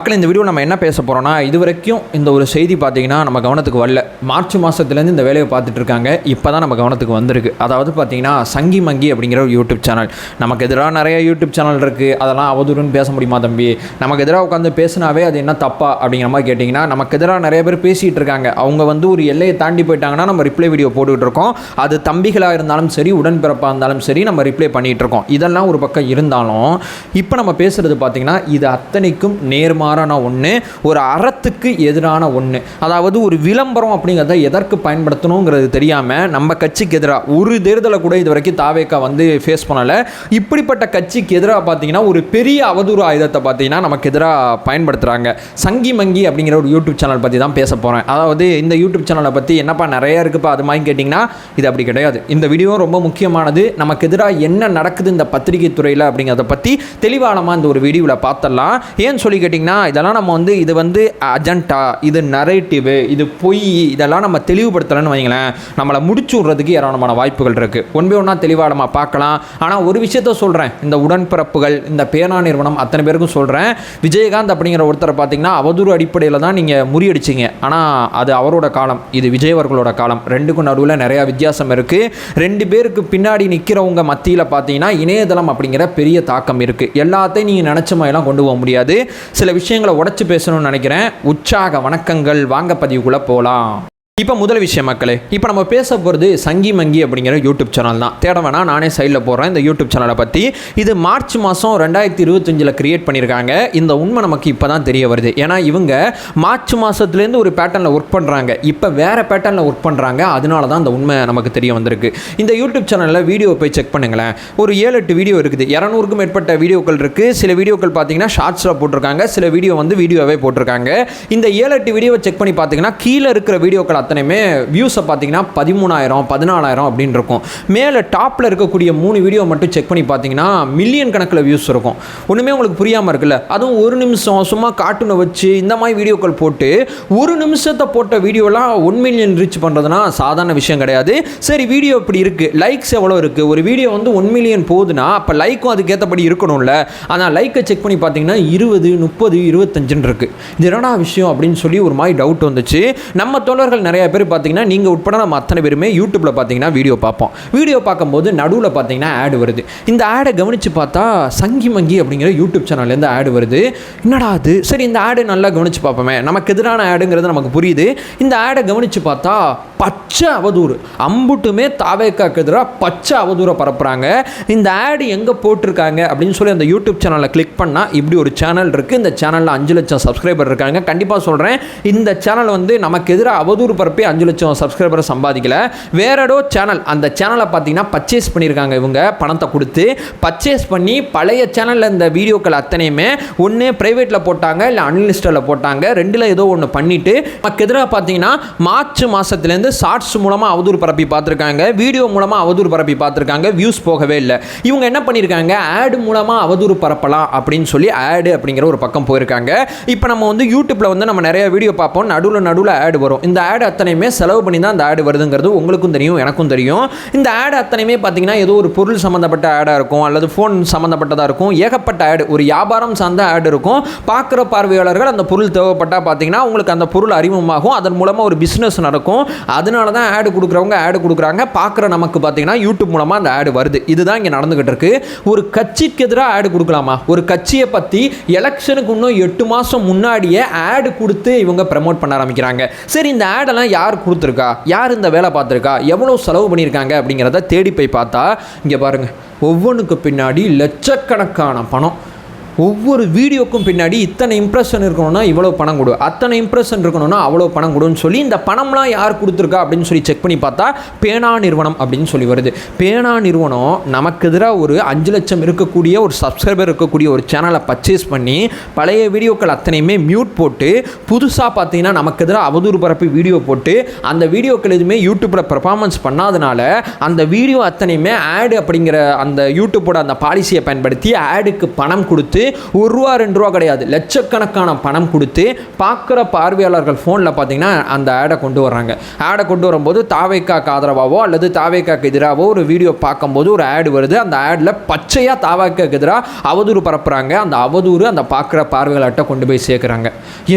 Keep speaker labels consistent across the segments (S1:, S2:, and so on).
S1: மக்கள் இந்த வீடியோ நம்ம என்ன பேச போகிறோம்னா, இது வரைக்கும் இந்த ஒரு செய்தி பார்த்தீங்கன்னா நம்ம கவனத்துக்கு வரல. மார்ச் மாதத்துலேருந்து இந்த வேலையை பார்த்துட்டு இருக்காங்க. இப்போ தான் நம்ம கவனத்துக்கு வந்திருக்கு. அதாவது பார்த்தீங்கன்னா சங்கி மங்கி அப்படிங்கிற ஒரு யூடியூப் சேனல். நமக்கு எதிராக நிறைய யூடியூப் சேனல் இருக்குது. அதெல்லாம் அவதூறுன்னு பேச முடியுமா தம்பி? நமக்கு எதிராக உட்காந்து பேசினாவே அது என்ன தப்பா அப்படிங்கிற மாதிரி கேட்டிங்கன்னா, நமக்கு எதிராக நிறைய பேர் பேசிகிட்டு இருக்காங்க. அவங்க ஒரு எல்லையை தாண்டி போயிட்டாங்கன்னா நம்ம ரிப்ளை வீடியோ போட்டுக்கிட்டு இருக்கோம். அது தம்பிகளாக இருந்தாலும் சரி, உடன்பிறப்பாக இருந்தாலும் சரி, நம்ம ரிப்ளை பண்ணிகிட்டு இருக்கோம். இதெல்லாம் ஒரு பக்கம் இருந்தாலும் இப்போ நம்ம பேசுகிறது பார்த்தீங்கன்னா இது அத்தனைக்கும் நேர்மாறான ஒன்று, ஒரு அறத்துக்கு எதிரான ஒன்று. அதாவது ஒரு விளம்பரம் அப்படிங்கிறத எதற்கு பயன்படுத்தணுங்கிறது தெரியாமல் நம்ம கட்சிக்கு எதிராக ஒரு தேர்தலை கூட இது வரைக்கும் தாவேக்கா ஃபேஸ் பண்ணலை. இப்படிப்பட்ட கட்சிக்கு எதிராக பார்த்தீங்கன்னா ஒரு பெரிய அவதூறு ஆயுதத்தை பார்த்தீங்கன்னா நமக்கு எதிராக பயன்படுத்துகிறாங்க. சங்கி மங்கி அப்படிங்கிற ஒரு யூடியூப் சேனல் பற்றி தான் பேச போகிறேன். அதாவது இந்த யூடியூப் சேனலை பற்றி என்னப்பா நிறைய இருக்குப்பா அது மாதிரி கேட்டிங்கன்னா, இது அப்படி கிடையாது. இந்த வீடியோ ரொம்ப முக்கியமானது. நமக்கு எதிராக என்ன நடக்குது இந்த பத்திரிகை துறையில் அப்படிங்கிறத பற்றி தெளிவானமாக இந்த ஒரு வீடியோவில் பார்த்துடலாம். ஏன்னு சொல்லி கேட்டிங்கன்னா, இதெல்லாம் நம்ம இது அஜெண்டா, இது நரேட்டிவ், இது பொய், இதெல்லாம் நம்ம தெளிவுபடுத்தலைன்னு வைங்களேன், நம்மளை முடிச்சு விட்றதுக்கு ஏராளமான வாய்ப்புகள் இருக்குது. ஒன்றா தெளிவாக நம்ம பார்க்கலாம். ஆனால் ஒரு விஷயத்த சொல்கிறேன், இந்த உடன்பிறப்புகள், இந்த பேனா நிறுவனம் அத்தனை பேருக்கும் சொல்கிறேன். விஜயகாந்த் அப்படிங்கிற ஒருத்தரை பார்த்தீங்கன்னா அவதூறு அடிப்படையில் தான் நீங்கள் முறியடிச்சிங்க. ஆனால் அது அவரோட காலம், இது விஜய் அவர்களோட காலம். ரெண்டுக்கும் நடுவில் நிறையா வித்தியாசம் இருக்குது. ரெண்டு பேருக்கு பின்னாடி நிற்கிறவங்க மத்தியில் பார்த்தீங்கன்னா இணையதளம் அப்படிங்கிற பெரிய தாக்கம் இருக்குது. எல்லாத்தையும் நீங்கள் நினச்ச மாதிரிலாம் கொண்டு போக முடியாது. சில விஷயங்களை உடச்சி பேசணும்னு நினைக்கிறேன். உற்சாக வணக்கங்கள். வாங்க பதிவுக்குள்ளே போகலாம். இப்போ முதல் விஷயம் மக்களே, இப்போ நம்ம பேச போகிறது சங்கி மங்கி அப்படிங்கிற யூடியூப் சேனல் தான். தேட வேணா, நானே சைடில் போடுறேன் இந்த யூடியூப் சேனலை பற்றி. இது மார்ச் மாதம் 2025 கிரியேட் பண்ணியிருக்காங்க. இந்த உண்மை நமக்கு இப்போ தான் தெரிய வருது. ஏன்னா இவங்க மார்ச் மாதத்துலேருந்து ஒரு பேட்டர்னில் ஒர்க் பண்ணுறாங்க, இப்போ வேறு பேட்டர்னில் ஒர்க் பண்ணுறாங்க. அதனால தான் இந்த உண்மை நமக்கு தெரிய வந்திருக்கு. இந்த யூடியூப் சேனலில் வீடியோ போய் செக் பண்ணுங்களேன். ஒரு 7-8 வீடியோ இருக்குது. 200க்கும் மேற்பட்ட வீடியோக்கள் இருக்குது. சில வீடியோக்கள் பார்த்தீங்கன்னா ஷார்ட்ஸில் போட்டிருக்காங்க, சில வீடியோவே போட்டிருக்காங்க. இந்த 7-8 வீடியோவை செக் பண்ணி பார்த்தீங்கன்னா கீழே இருக்கிற வீடியோக்கள் அத்தனையுமே வியூஸை பார்த்தீங்கன்னா 13,000 14,000 அப்படின்னு இருக்கும். மேலே டாப்பில் இருக்கக்கூடிய 3 வீடியோ மட்டும் செக் பண்ணி பார்த்தீங்கன்னா மில்லியன் கணக்கில் வியூஸ் இருக்கும். ஒன்றுமே உங்களுக்கு புரியாமல் இருக்குல்ல? அதுவும் 1 நிமிஷம் சும்மா கார்ட்டூனை வச்சு இந்த மாதிரி வீடியோக்கள் போட்டு 1 நிமிஷத்தை போட்ட வீடியோலாம் 1 மில்லியன் ரீச் பண்ணுறதுனா சாதாரண விஷயம் கிடையாது. சரி, வீடியோ இப்படி இருக்குது, லைக்ஸ் எவ்வளோ இருக்குது? ஒரு வீடியோ 1 மில்லியன் போகுதுன்னா அப்போ லைக்கும் அதுக்கேற்றபடி இருக்கணும்ல. ஆனால் லைக்கை செக் பண்ணி பார்த்தீங்கன்னா 20, 30, 25 இருக்குது. இது என்னடா விஷயம் அப்படின்னு சொல்லி ஒரு மாதிரி டவுட் வந்துச்சு. நம்ம தோழர்கள் நிறைய பேர் பார்த்தீங்கன்னா, நீங்கள் உட்பட நம்ம அத்தனை பேருமே யூடியூப்பில் பார்த்தீங்கன்னா வீடியோ பார்ப்போம். வீடியோ பார்க்கும்போது நடுவில் பார்த்தீங்கன்னா ஆடு வருது. இந்த ஆடை கவனித்து பார்த்தா சங்கி மங்கி அப்படிங்கிற யூடியூப் சேனல்லேருந்து ஆடு வருது. என்னடா அது? சரி, இந்த ஆடு நல்லா கவனித்து பார்ப்போமே, நமக்கு எதிரான ஆடுங்கிறது நமக்கு புரியுது. இந்த ஆடை கவனித்து பார்த்தா பச்சை அவதூறு, அம்புட்டுமே தாவேக்காக்கு எதிராக பச்சை அவதூறை பரப்புகிறாங்க. இந்த ஆடு எங்கே போட்டிருக்காங்க அப்படின்னு சொல்லி அந்த யூடியூப் சேனலில் கிளிக் பண்ணால் இப்படி ஒரு சேனல் இருக்குது. இந்த சேனலில் 5 லட்சம் சப்ஸ்கிரைபர் இருக்காங்க. கண்டிப்பாக சொல்கிறேன், இந்த சேனல் நமக்கு எதிராக அவதூறு பரப்பி 5 லட்சம் சப்ஸ்கிரைபரை சம்பாதிக்கல. வேற ஏதோ சேனல், அந்த சேனலை பார்த்தீங்கன்னா பர்ச்சேஸ் பண்ணியிருக்காங்க. இவங்க பணத்தை கொடுத்து பர்ச்சேஸ் பண்ணி பழைய சேனலில் இந்த வீடியோக்கள் அத்தனையுமே ஒன்று ப்ரைவேட்டில் போட்டாங்க, இல்லை அன்லிஸ்டில் போட்டாங்க. ரெண்டில் ஏதோ ஒன்று பண்ணிவிட்டு நமக்கு எதிராக பார்த்தீங்கன்னா மார்ச் மாதத்துலேருந்து ஷார்ட்ஸ் மூலமாக அவதூறு பரப்பி பார்த்துருக்காங்க, வீடியோ மூலமாக அவதூறு பரப்பி பார்த்துருக்காங்க. வியூஸ் போகவே இல்லை. இவங்க என்ன பண்ணியிருக்காங்க, ஆடு மூலமாக அவதூறு பரப்பலாம் அப்படின்னு சொல்லி ஆடு அப்படிங்கிற ஒரு பக்கம் போயிருக்காங்க. இப்போ நம்ம யூடியூப்பில் நம்ம நிறைய வீடியோ பார்ப்போம், நடுவில் ஆடு வரும். இந்த ஆடு அத்தனையுமே செலவு பண்ணி தான் இந்த ஆடு வருதுங்கிறது உங்களுக்கும் தெரியும், எனக்கும் தெரியும். இந்த ஆடு அத்தனையுமே பார்த்தீங்கன்னா ஏதோ ஒரு பொருள் சம்மந்தப்பட்ட ஆடாக இருக்கும், அல்லது ஃபோன் சம்மந்தப்பட்டதாக இருக்கும். ஏகப்பட்ட ஆடு, ஒரு வியாபாரம் சார்ந்த ஆடு இருக்கும். பார்க்குற பார்வையாளர்கள் அந்த பொருள் தேவைப்பட்டால் பார்த்தீங்கன்னா உங்களுக்கு அந்த பொருள் அறிமுகமாகும், அதன் மூலமாக ஒரு பிஸ்னஸ் நடக்கும். அதனால தான் ஆடு கொடுக்குறவங்க ஆடு கொடுக்குறாங்க. பார்க்குற நமக்கு பார்த்தீங்கன்னா யூடியூப் மூலமாக அந்த ஆடு வருது. இதுதான் இங்கே நடந்துகிட்டு இருக்கு. ஒரு கட்சிக்கு எதிராக ஆடு கொடுக்கலாமா? ஒரு கட்சியை பற்றி எலெக்ஷனுக்கு இன்னும் 8 மாதம் முன்னாடியே ஆடு கொடுத்து இவங்க ப்ரமோட் பண்ண ஆரம்பிக்கிறாங்க. சரி, இந்த ஆடெல்லாம் யார் கொடுத்துருக்கா, யார் இந்த வேலை பார்த்துருக்கா, எவ்வளோ செலவு பண்ணியிருக்காங்க அப்படிங்கிறத தேடி போய் பார்த்தா இங்கே பாருங்கள், ஒவ்வொன்றுக்கு பின்னாடி லட்சக்கணக்கான பணம். ஒவ்வொரு வீடியோக்கும் பின்னாடி இத்தனை இம்ப்ரெஷன் இருக்கணும்னா இவ்வளோ பணம் கொடு, அத்தனை இம்ப்ரெஷன் இருக்கணும்னா அவ்வளோ பணம் கொடுன்னு சொல்லி இந்த பணம்லாம் யார் கொடுத்துருக்கா அப்படின்னு சொல்லி செக் பண்ணி பார்த்தா பேனா நிறுவனம் அப்படின்னு சொல்லி வருது. பேனா நிறுவனம் நமக்கு எதிராக ஒரு 5 லட்சம் இருக்கக்கூடிய ஒரு சப்ஸ்கிரைபர் இருக்கக்கூடிய ஒரு சேனலை பர்ச்சேஸ் பண்ணி பழைய வீடியோக்கள் அத்தனையுமே மியூட் போட்டு புதுசாக பார்த்தீங்கன்னா நமக்கு எதிராக அவதூறு பரப்பி வீடியோ போட்டு அந்த வீடியோக்கள் எதுவுமே யூடியூப்பில் பெர்ஃபார்மன்ஸ் பண்ணாதனால அந்த வீடியோ அத்தனையுமே ஆடு அப்படிங்கிற அந்த யூடியூப்போட அந்த பாலிசியை பயன்படுத்தி ஆடுக்கு பணம் கொடுத்து கொடுத்து ₹1 ₹2 கிடையாது, லட்சக்கணக்கான பணம் கொடுத்து பார்க்குற பார்வையாளர்கள் ஃபோனில் பார்த்தீங்கன்னா அந்த ஆடை கொண்டு வர்றாங்க. ஆடை கொண்டு வரும்போது தாவேக்காக்கு ஆதரவாவோ அல்லது தாவேக்காக்கு எதிராகவோ ஒரு வீடியோ பார்க்கும்போது ஒரு ஆடு வருது. அந்த ஆடில் பச்சையாக தாவேக்காக்கு எதிராக அவதூறு பரப்புகிறாங்க. அந்த அவதூறு அந்த பார்க்குற பார்வையாளர்கிட்ட கொண்டு போய் சேர்க்குறாங்க.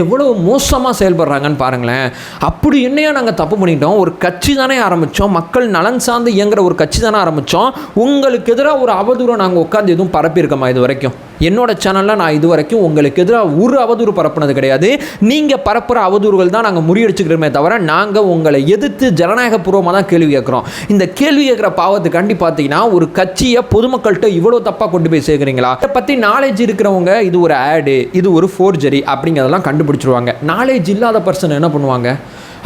S1: எவ்வளோ மோசமாக செயல்படுறாங்கன்னு பாருங்களேன். அப்படி என்னையா நாங்கள் தப்பு பண்ணிட்டோம்? ஒரு கட்சி தானே ஆரம்பித்தோம், மக்கள் நலன் சார்ந்து இயங்குற ஒரு கட்சி தானே ஆரம்பித்தோம். உங்களுக்கு எதிராக ஒரு அவதூறை நாங்கள் உட்காந்து எதுவும் பரப்பியிருக்கோமா இது வரைக்கும்? என்னோட சேனலில் நான் இது வரைக்கும் உங்களுக்கு எதிராக ஒரு அவதூறு பரப்புனது கிடையாது. நீங்கள் பரப்புகிற அவதூறுகள் தான் நாங்கள் முறியடிச்சுக்கிறோமே தவிர நாங்கள் உங்களை எதிர்த்து ஜனநாயகபூர்வமாக தான் கேள்வி கேட்குறோம். இந்த கேள்வி கேட்குற பாவத்துக்காண்டி பார்த்தீங்கன்னா ஒரு கட்சியை பொதுமக்கள்கிட்ட இவ்வளோ தப்பாக கொண்டு போய் சேர்க்குறீங்களா? இதை பற்றி நாலேஜ் இருக்கிறவங்க இது ஒரு ஆடு, இது ஒரு ஃபோர்ஜரி அப்படிங்கிறதெல்லாம் கண்டுபிடிச்சிருவாங்க. நாலேஜ் இல்லாத பர்சன் என்ன பண்ணுவாங்க?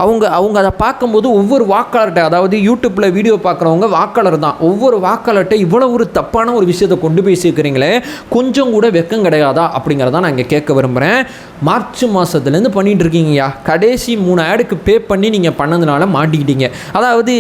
S1: அவங்க அதை பார்க்கும்போது ஒவ்வொரு வாக்காளர்கிட்ட, அதாவது யூடியூப்பில் வீடியோ பார்க்குறவங்க வாக்காளர் தான், ஒவ்வொரு வாக்காளர்கிட்ட இவ்வளோ ஒரு தப்பான ஒரு விஷயத்தை கொண்டு போய் சேர்க்குறீங்களே, கொஞ்சம் கூட வெக்கம் கிடையாதா அப்படிங்கிறதான் நான் இங்கே கேட்க விரும்புகிறேன். மார்ச் மாதத்துலேருந்து பண்ணிகிட்டு இருக்கீங்கயா, கடைசி 3 ஆடுக்கு பே பண்ணி நீங்கள் பண்ணதுனால மாட்டிக்கிட்டீங்க. அதாவது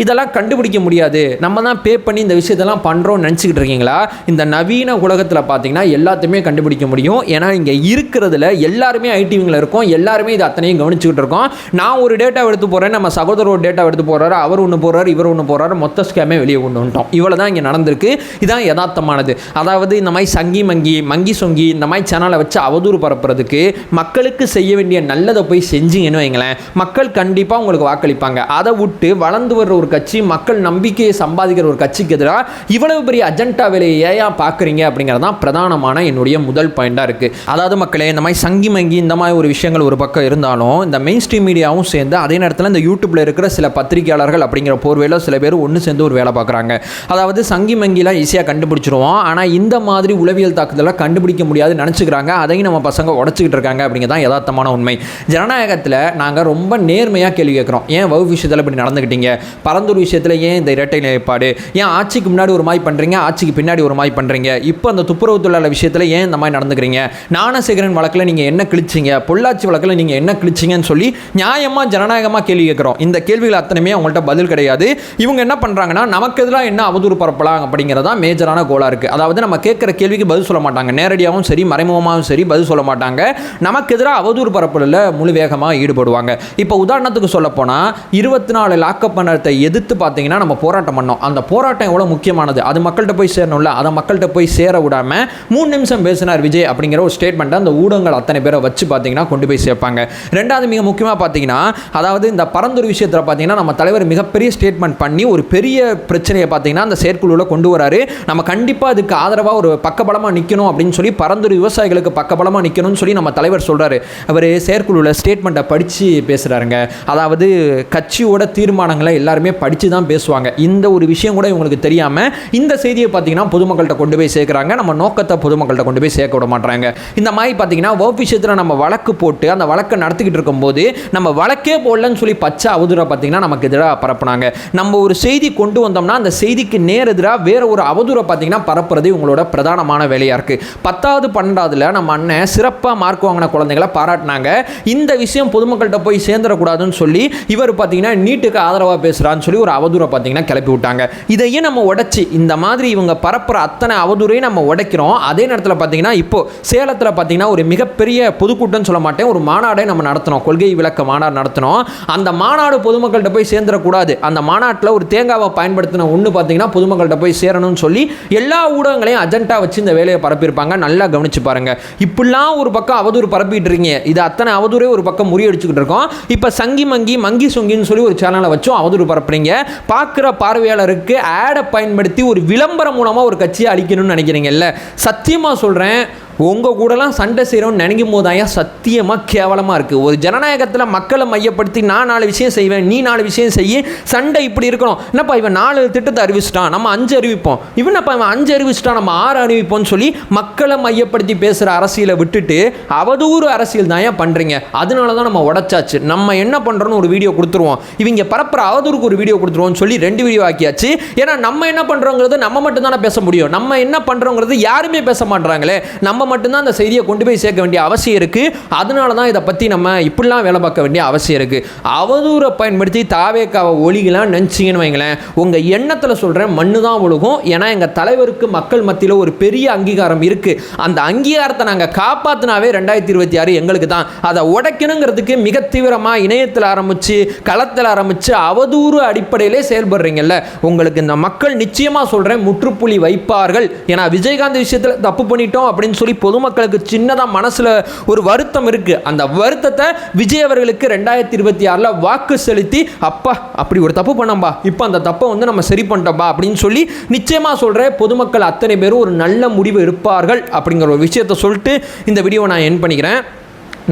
S1: இதெல்லாம் கண்டுபிடிக்க முடியாது, நம்ம தான் பே பண்ணி இந்த விஷயத்தெல்லாம் பண்ணுறோம்னு நினச்சிக்கிட்டு இருக்கீங்களா? இந்த நவீன உலகத்தில் பார்த்தீங்கன்னா எல்லாத்தையுமே கண்டுபிடிக்க முடியும். ஏன்னா இங்கே இருக்கிறதுல எல்லாருமே ஐடிவிங்கில் இருக்கோம், எல்லாருமே இது அத்தனையும் கவனிச்சுக்கிட்டு இருக்கோம். நான் ஒரு டேட்டா எடுத்து போகிறேன், நம்ம சகோதரர் ஒரு டேட்டா எடுத்து போகிறாரு, அவர் ஒன்று போகிறாரு, இவர் ஒன்று போகிறாரு, மொத்த ஸ்கேமே வெளியே கொண்டு வந்துட்டோம். இவ்வளோ தான் இங்கே நடந்திருக்கு. இதான் யதார்த்தமானது. அதாவது இந்த மாதிரி சங்கி மங்கி சொங்கி இந்த மாதிரி சேனலை வச்சு அவதூறு பரப்புறதுக்கு மக்களுக்கு செய்ய வேண்டிய நல்லதை போய் செஞ்சீங்கன்னு வைங்களேன், மக்கள் கண்டிப்பாக உங்களுக்கு வாக்களிப்பாங்க. அதை விட்டு வளர்ந்து வர்ற ஒரு கட்சி, மக்கள் நம்பிக்கையை சம்பாதிக்கிற ஒரு கட்சிக்கு எதிராக இவ்வளவு பெரிய அஜெண்டா வேலையை ஏன் பார்க்குறீங்க அப்படிங்கிறது தான் பிரதானமான என்னுடைய முதல் பாயிண்டாக இருக்குது. அதாவது மக்களே, இந்த மாதிரி சங்கி மங்கி இந்த மாதிரி ஒரு விஷயங்கள் ஒரு பக்கம் இருந்தாலும் இந்த மெயின் ஸ்ட்ரீம் மீடியாவும் சேர்ந்து அதே நேரத்தில் இந்த யூடியூப்ல இருக்கிற சில பத்திரிகையாளர்கள் அப்படிங்கிற போர்வையில் சில பேர் ஒன்று சேர்ந்து ஒரு வேலை பார்க்குறாங்க. அதாவது சங்கி மங்கிலாம் ஈஸியாக கண்டுபிடிச்சிருவோம், ஆனால் இந்த மாதிரி உளவியல் தாக்குதலாம் கண்டுபிடிக்க முடியாதுன்னு நினச்சிக்கிறாங்க. அதையும் நம்ம பசங்க உடச்சிக்கிட்டு இருக்காங்க அப்படிங்கிறதான் யதார்த்தமான உண்மை. ஜனநாயகத்தில் நாங்கள் ரொம்ப நேர்மையாக கேள்வி கேட்குறோம். ஏன் வகுப்பு விஷயத்தில் இப்படி நடந்துக்கிட்டீங்க? பரந்தூர் விஷயத்தில் ஏன் இந்த இரட்டை நிலைப்பாடு? ஏன் ஆட்சிக்கு முன்னாடி ஒரு மாதிரி பண்ணுறீங்க, ஆட்சிக்கு பின்னாடி ஒரு மாதிரி பண்ணுறீங்க? இப்போ அந்த துப்புரவு தொழிலாளர் விஷயத்தில் ஏன் இந்த மாதிரி நடந்துக்கிறீங்க? ஞானசேகரன் வழக்கில் நீங்கள் என்ன கிழிச்சிங்க? பொள்ளாச்சி வழக்கில் நீங்கள் என்ன கிழிச்சிங்கன்னு சொல்லி நியாயமாக ஜனநாயகமாக கேள்வி கேட்குறோம். இந்த கேள்விகள் அத்தனையுமே அவங்கள்ட்ட பதில் கிடையாது. இவங்க என்ன பண்ணுறாங்கன்னா நமக்கு எதிராக என்ன அவதூறு பரப்பலாம் அப்படிங்கிறதா மேஜரான கோலாக இருக்குது. அதாவது நம்ம கேட்குற கேள்விக்கு பதில் சொல்ல மாட்டாங்க, நேரடியாகவும் சரி மறைமுகமாகவும் சரி பதில் சொல்ல மாட்டாங்க. நமக்கு எதிராக அவதூறு பரப்பலில் முழு வேகமாக ஈடுபடுவாங்க. இப்போ உதாரணத்துக்கு சொல்ல போனால் 24 லாக்கப் பண்ணத்தை எதிர்த்து பார்த்தீங்கன்னா நம்ம போராட்டம் பண்ணோம். அந்த போராட்டம் எவ்வளோ முக்கியமானது, அது மக்கள்கிட்ட போய் சேரணும்ல. அதை மக்கள்கிட்ட போய் சேர விடாமல் 3 நிமிஷம் பேசினார் விஜய் அப்படிங்கிற ஒரு ஸ்டேட்மெண்ட்டை அந்த ஊடகங்கள் அத்தனை பேரை வச்சு பார்த்தீங்கன்னா கொண்டு போய் சேர்ப்பாங்க. ரெண்டாவது மிக முக்கியமாக பார்த்தீங்கன்னா, அதாவது இந்த பரந்தூர் விஷயத்தில் பார்த்தீங்கன்னா நம்ம தலைவர் மிகப்பெரிய ஸ்டேட்மெண்ட் பண்ணி ஒரு பெரிய பிரச்சனையை பார்த்தீங்கன்னா அந்த செயற்குழுவில் கொண்டு வராரு. நம்ம கண்டிப்பாக அதுக்கு ஆதரவாக ஒரு பக்கபலமாக நிற்கணும் அப்படின்னு சொல்லி, பரந்தூர் விவசாயிகளுக்கு பக்கபலமாக நிற்கணும்னு சொல்லி நம்ம தலைவர் சொல்கிறாரு. அவர் செயற்குழுவில் ஸ்டேட்மெண்ட்டை படித்து பேசுகிறாருங்க. அதாவது கட்சியோட தீர்மானங்களை எல்லாருமே படித்து தான் பேசுவாங்க. இந்த ஒரு விஷயம் கூட இவங்களுக்கு தெரியாமல் இந்த செய்தியை பார்த்தீங்கன்னா பொதுமக்கள்கிட்ட கொண்டு போய் சேர்க்குறாங்க. நம்ம நோக்கத்தை பொதுமக்கள்கிட்ட கொண்டு போய் சேர்க்க விட மாட்டாங்க. இந்த மாதிரி பார்த்தீங்கன்னா வகுப்பு விஷயத்தில் நம்ம வழக்கு போட்டு அந்த வழக்கை நடத்திக்கிட்டு இருக்கும்போது நம்ம வழக்கே போடலன்னு சொல்லி பச்சை அவதூறை பார்த்தீங்கன்னா நமக்கு எதிராக பரப்புனாங்க. நம்ம ஒரு செய்தி கொண்டு வந்தோம்னா அந்த செய்திக்கு நேர் எதிராக வேற ஒரு அவதூறை பார்த்தீங்கன்னா பரப்புறது உங்களோட பிரதானமான வேலையாக இருக்குது. 10வது 12வதுல நம்ம அண்ணன் சிறப்பாக மார்க் வாங்கின குழந்தைகளை பாராட்டினாங்க. இந்த விஷயம் பொதுமக்கள்கிட்ட போய் சேர்ந்துடக்கூடாதுன்னு சொல்லி இவர் பார்த்தீங்கன்னா நீட்டுக்கு ஆதரவாக பேசுகிறான்னு சொல்லி ஒரு அவதூறை பார்த்தீங்கன்னா கிளப்பி விட்டாங்க. இதையும் நம்ம உடைச்சி இந்த மாதிரி இவங்க பரப்புற அத்தனை அவதூறையும் நம்ம உடைக்கிறோம். அதே நேரத்தில் பார்த்தீங்கன்னா இப்போ சேலத்தில் பார்த்தீங்கன்னா ஒரு மிகப்பெரிய பொதுக்கூட்டம் சொல்ல மாட்டேன், ஒரு மாநாடை நம்ம நடத்தினோம், கொள்கை விளக்க மாநாடு நடத்தினோம். அந்த மாநாடு பொதுமக்கள்கிட்ட போய் சேர்ந்துடக்கூடாது, அந்த மாநாட்டில் ஒரு தேங்காவை பயன்படுத்தின ஒன்று பார்த்தீங்கன்னா பொதுமக்கள்கிட்ட போய் சேரணும்னு சொல்லி எல்லா ஊடகங்களையும் அஜெண்டா வச்சு இந்த வேலையை பரப்பியிருப்பாங்க. நல்லா கவனிச்சு பாருங்க. இப்படிலாம் ஒரு பக்கம் அவதூறு பரப்பிட்டு இருக்கீங்க, இது அத்தனை அவதூறே ஒரு பக்கம் முறியடிச்சுக்கிட்டு இருக்கோம். இப்போ சங்கி மங்கி சொங்கின்னு சொல்லி ஒரு சேனலை வச்சும் அவதூறு பரப்புறீங்க. பார்க்குற பார்வையாளருக்கு ஆடை பயன்படுத்தி ஒரு விளம்பரம் மூலமாக ஒரு கட்சியை அழிக்கணும்னு நினைக்கிறீங்கல்ல. சத்தியமாக சொல்கிறேன், உங்கள் கூடலாம் சண்டை செய்கிறோன்னு நினைக்கும் போதாயா சத்தியமாக கேவலமாக இருக்குது. ஒரு ஜனநாயகத்தில் மக்களை மையப்படுத்தி நான் 4 விஷயம் செய்வேன், நீ 4 விஷயம் செய்ய, சண்டை இப்படி இருக்கணும். என்னப்பா இவன் 4 திட்டத்தை அறிவிச்சிட்டான், நம்ம 5 அறிவிப்போம், இவனப்பா இவன் 5 அறிவிச்சிட்டான், நம்ம 6 அறிவிப்போம்னு சொல்லி மக்களை மையப்படுத்தி பேசுகிற அரசியலை விட்டுட்டு அவதூறு அரசியல் தான் ஏன் பண்ணுறீங்க? அதனால தான் நம்ம உடச்சாச்சு. நம்ம என்ன பண்ணுறோன்னு ஒரு வீடியோ கொடுத்துருவோம், இவங்க பரப்புற அவதூறுக்கு ஒரு வீடியோ கொடுத்துருவோம்னு சொல்லி 2 வீடியோ ஆக்கியாச்சு. ஏன்னா நம்ம என்ன பண்ணுறோங்கிறது நம்ம மட்டும் தானே பேச முடியும். நம்ம என்ன பண்ணுறோங்கிறது யாருமே பேச மாட்டாங்களே. நம்ம மட்டும்தான் அந்த செய்தியை கொண்டு போய் சேர்க்க வேண்டிய அவசியம் இருக்குது. அதனால தான் இதை பற்றி நம்ம இப்படிலாம் வேலை பார்க்க வேண்டிய அவசியம் இருக்குது. அவதூறை பயன்படுத்தி தாவேக்காவை ஒழிகலாம் நினச்சிங்கன்னு வைங்களேன், உங்கள் எண்ணத்தில் சொல்கிறேன் மண்ணு தான் ஒழுகும். ஏன்னா எங்கள் தலைவருக்கு மக்கள் மத்தியில் ஒரு பெரிய அங்கீகாரம் இருக்குது. அந்த அங்கீகாரத்தை நாங்கள் காப்பாற்றினாவே 2026 எங்களுக்கு தான். அதை உடைக்கணுங்கிறதுக்கு மிக தீவிரமாக இணையத்தில் ஆரம்பித்து களத்தில் ஆரம்பித்து அவதூறு அடிப்படையிலே செயல்படுறீங்கல்ல, உங்களுக்கு இந்த மக்கள் நிச்சயமாக சொல்கிறேன் முற்றுப்புள்ளி வைப்பார்கள். ஏன்னா விஜயகாந்த் விஷயத்தில் தப்பு பண்ணிட்டோம் அப்படின்னு சொல்லி பொதுமக்களுக்கு சின்னதாக மனசில் ஒரு வருத்தம் இருக்குது. அந்த வருத்தத்தை விஜய் அவர்களுக்கு 2026 வாக்கு செலுத்தி அப்பா அப்படி ஒரு தப்பு பண்ணம்பா, இப்போ அந்த தப்பை வந்து நம்ம சரி பண்ணிட்டோம்பா அப்படின்னு சொல்லி நிச்சயமாக சொல்கிறேன் பொதுமக்கள் அத்தனை பேரும் ஒரு நல்ல முடிவு இருப்பார்கள் அப்படிங்கிற ஒரு விஷயத்தை சொல்லிட்டு இந்த வீடியோவை நான் என் பண்ணிக்கிறேன்.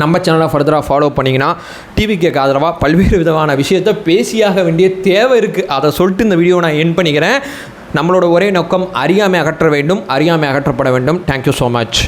S1: நம்ம சேனலை ஃபர்தராக ஃபாலோ பண்ணிங்கன்னா டிவிக்கு ஆதரவாக பல்வேறு விதமான விஷயத்தை பேசியாக வேண்டிய தேவை இருக்குது. அதை சொல்லிட்டு இந்த வீடியோவை நான் என் பண்ணிக்கிறேன். நம்மளோட ஒரே நோக்கம் அறியாமை அகற்ற வேண்டும், அறியாமை அகற்றப்பட வேண்டும். Thank you so much.